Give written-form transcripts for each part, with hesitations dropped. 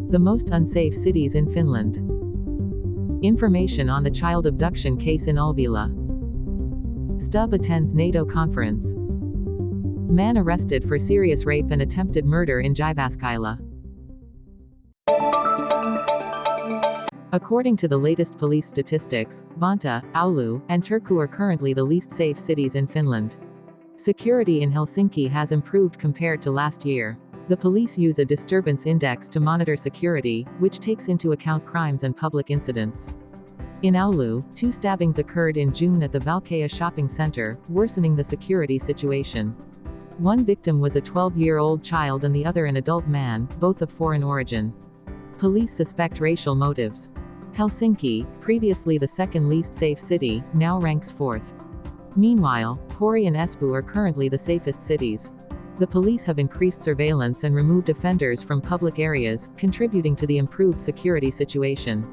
The most unsafe cities in Finland. Information on the child abduction case in Ulvila. Stubb attends NATO conference. Man arrested for serious rape and attempted murder in Jyväskylä. According to the latest police statistics, Vantaa, Oulu, and Turku are currently the least safe cities in Finland. Security in Helsinki has improved compared to last year. The police use a disturbance index to monitor security, which takes into account crimes and public incidents. In Oulu, 2 stabbings occurred in June at the Valkeaa shopping center, worsening the security situation. One victim was a 12-year-old child and the other an adult man, both of foreign origin. Police suspect racial motives. Helsinki, previously the second least safe city, now ranks 4th. Meanwhile, Pori and Espoo are currently the safest cities. The police have increased surveillance and removed offenders from public areas, contributing to the improved security situation.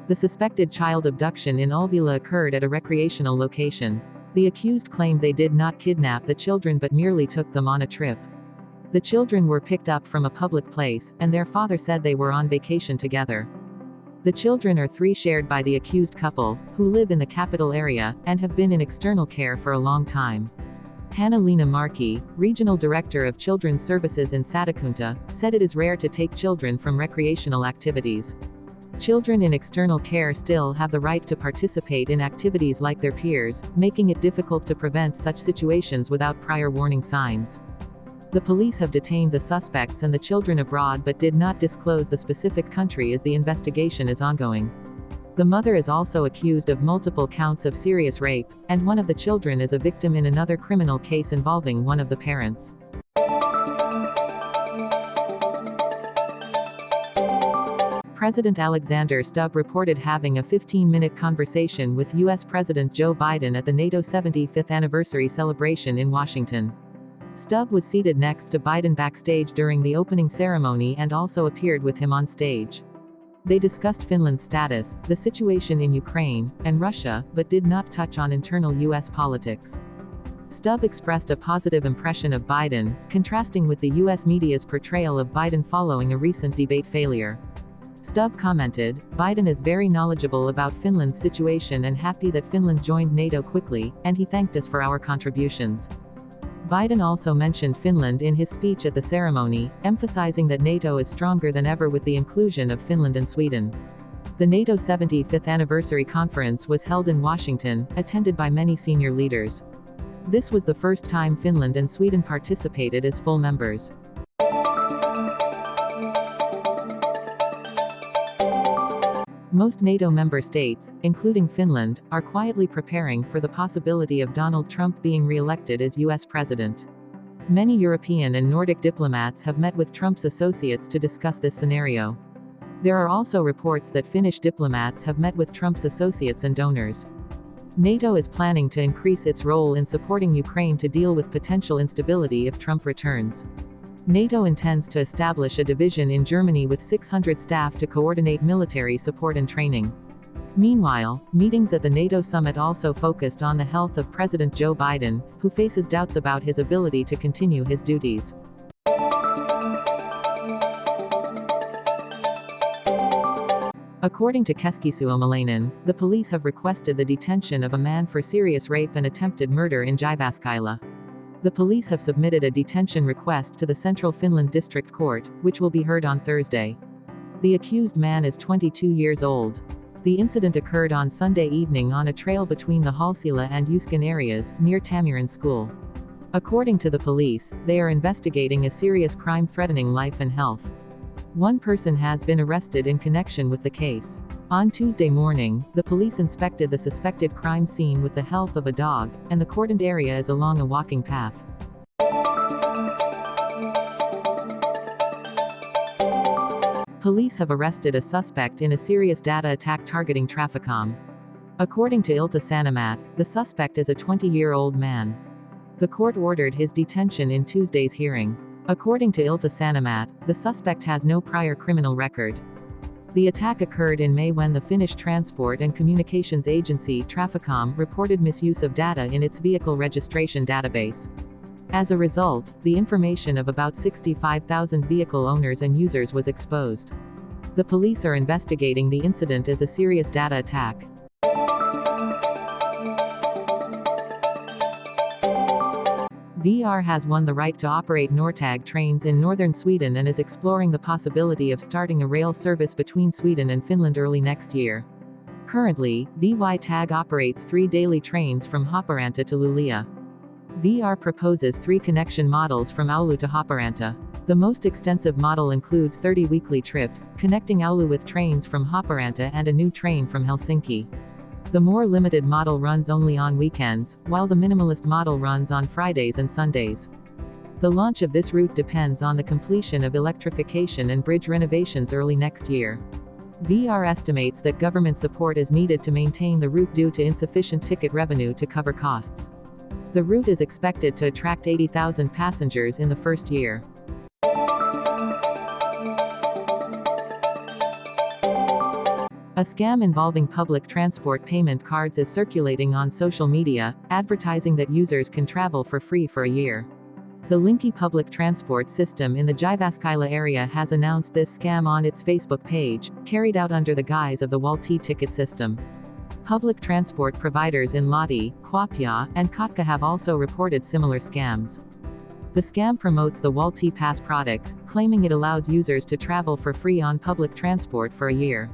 The suspected child abduction in Ulvila occurred at a recreational location. The accused claimed they did not kidnap the children but merely took them on a trip. The children were picked up from a public place, and their father said they were on vacation together. The children are 3 shared by the accused couple, who live in the capital area, and have been in external care for a long time. Hanna-Leena Markki, Regional Director of Children's Services in Satakunta, said it is rare to take children from recreational activities. Children in external care still have the right to participate in activities like their peers, making it difficult to prevent such situations without prior warning signs. The police have detained the suspects and the children abroad but did not disclose the specific country as the investigation is ongoing. The mother is also accused of multiple counts of serious rape, and one of the children is a victim in another criminal case involving one of the parents. President Alexander Stubb reported having a 15-minute conversation with U.S. President Joe Biden at the NATO 75th anniversary celebration in Washington. Stubb was seated next to Biden backstage during the opening ceremony and also appeared with him on stage. They discussed Finland's status, the situation in Ukraine, and Russia, but did not touch on internal U.S. politics. Stubb expressed a positive impression of Biden, contrasting with the U.S. media's portrayal of Biden following a recent debate failure. Stubb commented, "Biden is very knowledgeable about Finland's situation and happy that Finland joined NATO quickly, and he thanked us for our contributions." Biden also mentioned Finland in his speech at the ceremony, emphasizing that NATO is stronger than ever with the inclusion of Finland and Sweden. The NATO 75th anniversary conference was held in Washington, attended by many senior leaders. This was the first time Finland and Sweden participated as full members. Most NATO member states, including Finland, are quietly preparing for the possibility of Donald Trump being re-elected as U.S. president. Many European and Nordic diplomats have met with Trump's associates to discuss this scenario. There are also reports that Finnish diplomats have met with Trump's associates and donors. NATO is planning to increase its role in supporting Ukraine to deal with potential instability if Trump returns. NATO intends to establish a division in Germany with 600 staff to coordinate military support and training. Meanwhile, meetings at the NATO summit also focused on the health of President Joe Biden, who faces doubts about his ability to continue his duties. According to Keskisuomalainen, the police have requested the detention of a man for serious rape and attempted murder in Jyväskylä. The police have submitted a detention request to the Central Finland District Court, which will be heard on Thursday. The accused man is 22 years old. The incident occurred on Sunday evening on a trail between the Halsila and Uskan areas, near Tamiran School. According to the police, they are investigating a serious crime threatening life and health. One person has been arrested in connection with the case. On Tuesday morning, the police inspected the suspected crime scene with the help of a dog, and the cordoned area is along a walking path. Police have arrested a suspect in a serious data attack targeting Traficom. According to Ilta-Sanomat, the suspect is a 20-year-old man. The court ordered his detention in Tuesday's hearing. According to Ilta-Sanomat, the suspect has no prior criminal record. The attack occurred in May when the Finnish transport and communications agency Traficom reported misuse of data in its vehicle registration database. As a result, the information of about 65,000 vehicle owners and users was exposed. The police are investigating the incident as a serious data attack. VR has won the right to operate Norrtåg trains in northern Sweden and is exploring the possibility of starting a rail service between Sweden and Finland early next year. Currently, VR operates 3 daily trains from Haparanta to Luleå. VR proposes 3 connection models from Oulu to Haparanta. The most extensive model includes 30 weekly trips, connecting Oulu with trains from Haparanta and a new train from Helsinki. The more limited model runs only on weekends, while the minimalist model runs on Fridays and Sundays. The launch of this route depends on the completion of electrification and bridge renovations early next year. VR estimates that government support is needed to maintain the route due to insufficient ticket revenue to cover costs. The route is expected to attract 80,000 passengers in the first year. A scam involving public transport payment cards is circulating on social media, advertising that users can travel for free for a year. The Linky public transport system in the Jyväskylä area has announced this scam on its Facebook page, carried out under the guise of the Walti ticket system. Public transport providers in Lahti, Kuopio, and Kotka have also reported similar scams. The scam promotes the Walti Pass product, claiming it allows users to travel for free on public transport for a year.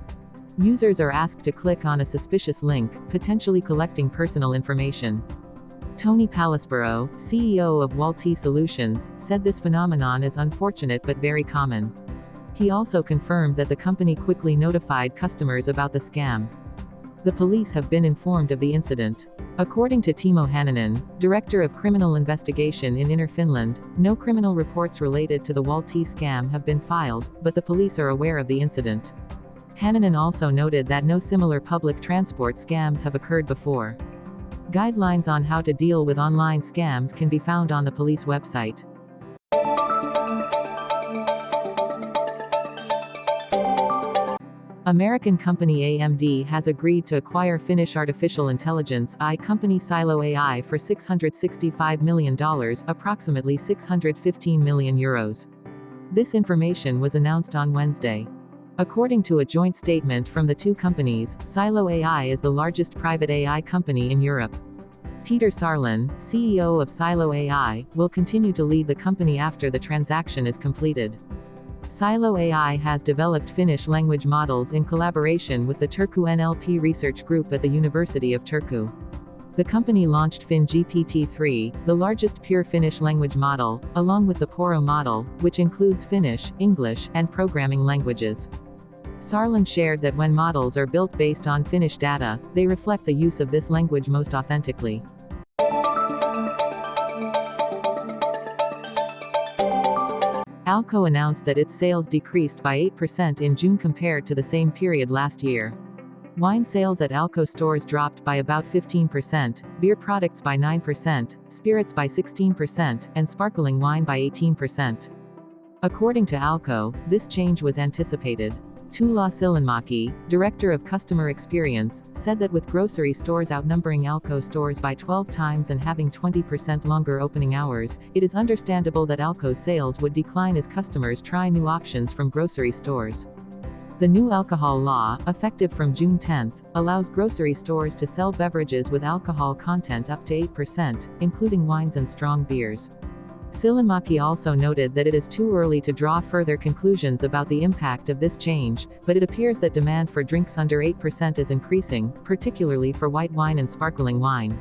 Users are asked to click on a suspicious link, potentially collecting personal information. Tony Palisborough, CEO of Walti Solutions, said this phenomenon is unfortunate but very common. He also confirmed that the company quickly notified customers about the scam. The police have been informed of the incident. According to Timo Hänninen, Director of Criminal Investigation in Inner Finland, no criminal reports related to the Walti scam have been filed, but the police are aware of the incident. Hänninen also noted that no similar public transport scams have occurred before. Guidelines on how to deal with online scams can be found on the police website. American company AMD has agreed to acquire Finnish artificial intelligence AI company Silo AI for $665 million, approximately €615 million. This information was announced on Wednesday. According to a joint statement from the two companies, Silo AI is the largest private AI company in Europe. Peter Sarlin, CEO of Silo AI, will continue to lead the company after the transaction is completed. Silo AI has developed Finnish language models in collaboration with the Turku NLP research group at the University of Turku. The company launched FinGPT-3, the largest pure Finnish language model, along with the Poro model, which includes Finnish, English, and programming languages. Sarlin shared that when models are built based on Finnish data, they reflect the use of this language most authentically. Alko announced that its sales decreased by 8% in June compared to the same period last year. Wine sales at Alko stores dropped by about 15%, beer products by 9%, spirits by 16%, and sparkling wine by 18%. According to Alko, this change was anticipated. Tuula Sillanmäki, Director of Customer Experience, said that with grocery stores outnumbering Alko stores by 12 times and having 20% longer opening hours, it is understandable that Alko's sales would decline as customers try new options from grocery stores. The new alcohol law, effective from June 10, allows grocery stores to sell beverages with alcohol content up to 8%, including wines and strong beers. Sillanmäki also noted that it is too early to draw further conclusions about the impact of this change, but it appears that demand for drinks under 8% is increasing, particularly for white wine and sparkling wine.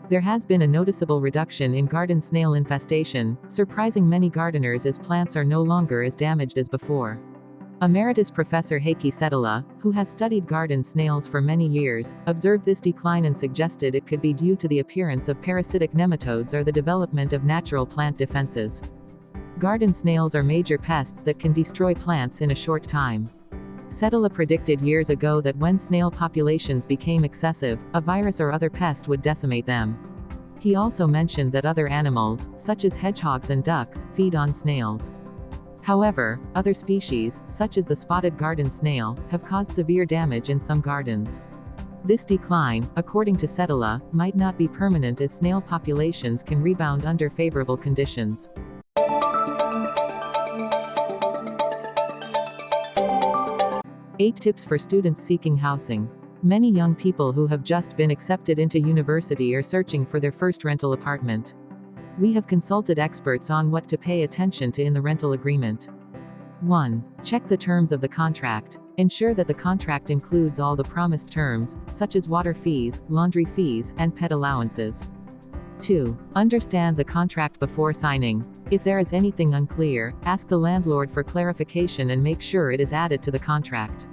There has been a noticeable reduction in garden snail infestation, surprising many gardeners as plants are no longer as damaged as before. Emeritus Professor Heikki Setälä, who has studied garden snails for many years, observed this decline and suggested it could be due to the appearance of parasitic nematodes or the development of natural plant defenses. Garden snails are major pests that can destroy plants in a short time. Setälä predicted years ago that when snail populations became excessive, a virus or other pest would decimate them. He also mentioned that other animals, such as hedgehogs and ducks, feed on snails. However, other species, such as the spotted garden snail, have caused severe damage in some gardens. This decline, according to Setala, might not be permanent as snail populations can rebound under favorable conditions. 8 tips for students seeking housing. Many young people who have just been accepted into university are searching for their first rental apartment. We have consulted experts on what to pay attention to in the rental agreement. 1. Check the terms of the contract. Ensure that the contract includes all the promised terms, such as water fees, laundry fees, and pet allowances. 2. Understand the contract before signing. If there is anything unclear, ask the landlord for clarification and make sure it is added to the contract.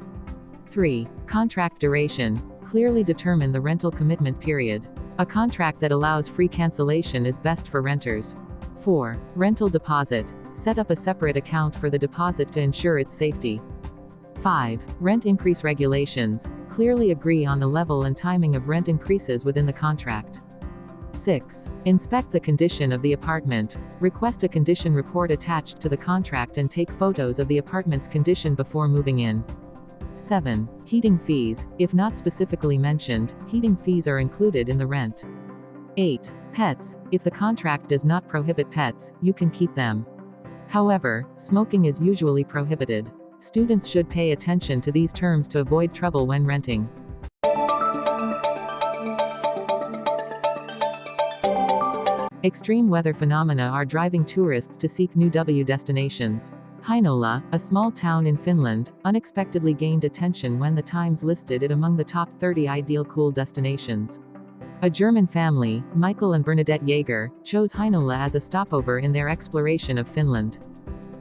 3. Contract duration. Clearly determine the rental commitment period. A contract that allows free cancellation is best for renters. 4. Rental deposit. Set up a separate account for the deposit to ensure its safety. 5. Rent increase regulations. Clearly agree on the level and timing of rent increases within the contract. 6. Inspect the condition of the apartment. Request a condition report attached to the contract and take photos of the apartment's condition before moving in. 7. Heating fees. If not specifically mentioned, heating fees are included in the rent. 8. Pets. If the contract does not prohibit pets, you can keep them. However, smoking is usually prohibited. Students should pay attention to these terms to avoid trouble when renting. Extreme weather phenomena are driving tourists to seek new destinations. Heinola, a small town in Finland, unexpectedly gained attention when the Times listed it among the top 30 ideal cool destinations. A German family, Michael and Bernadette Jaeger, chose Heinola as a stopover in their exploration of Finland.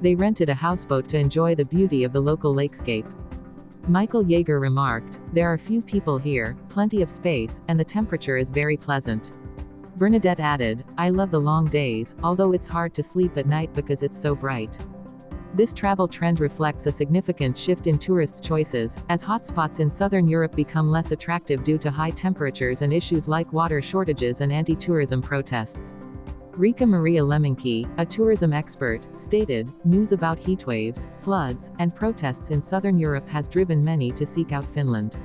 They rented a houseboat to enjoy the beauty of the local lakescape. Michael Jaeger remarked, "There are few people here, plenty of space, and the temperature is very pleasant." Bernadette added, "I love the long days, although it's hard to sleep at night because it's so bright." This travel trend reflects a significant shift in tourists' choices, as hotspots in southern Europe become less attractive due to high temperatures and issues like water shortages and anti-tourism protests. Rika Maria Leminki, a tourism expert, stated, "News about heatwaves, floods, and protests in southern Europe has driven many to seek out Finland.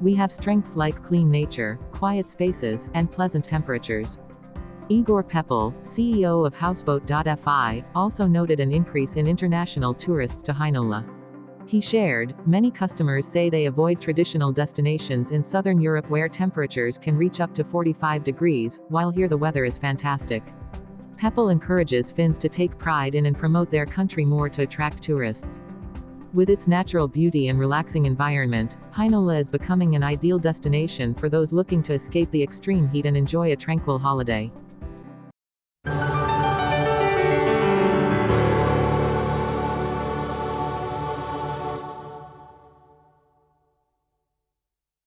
We have strengths like clean nature, quiet spaces, and pleasant temperatures." Igor Pepel, CEO of Houseboat.fi, also noted an increase in international tourists to Heinola. He shared, "Many customers say they avoid traditional destinations in southern Europe where temperatures can reach up to 45 degrees, while here the weather is fantastic." Pepel encourages Finns to take pride in and promote their country more to attract tourists. With its natural beauty and relaxing environment, Heinola is becoming an ideal destination for those looking to escape the extreme heat and enjoy a tranquil holiday.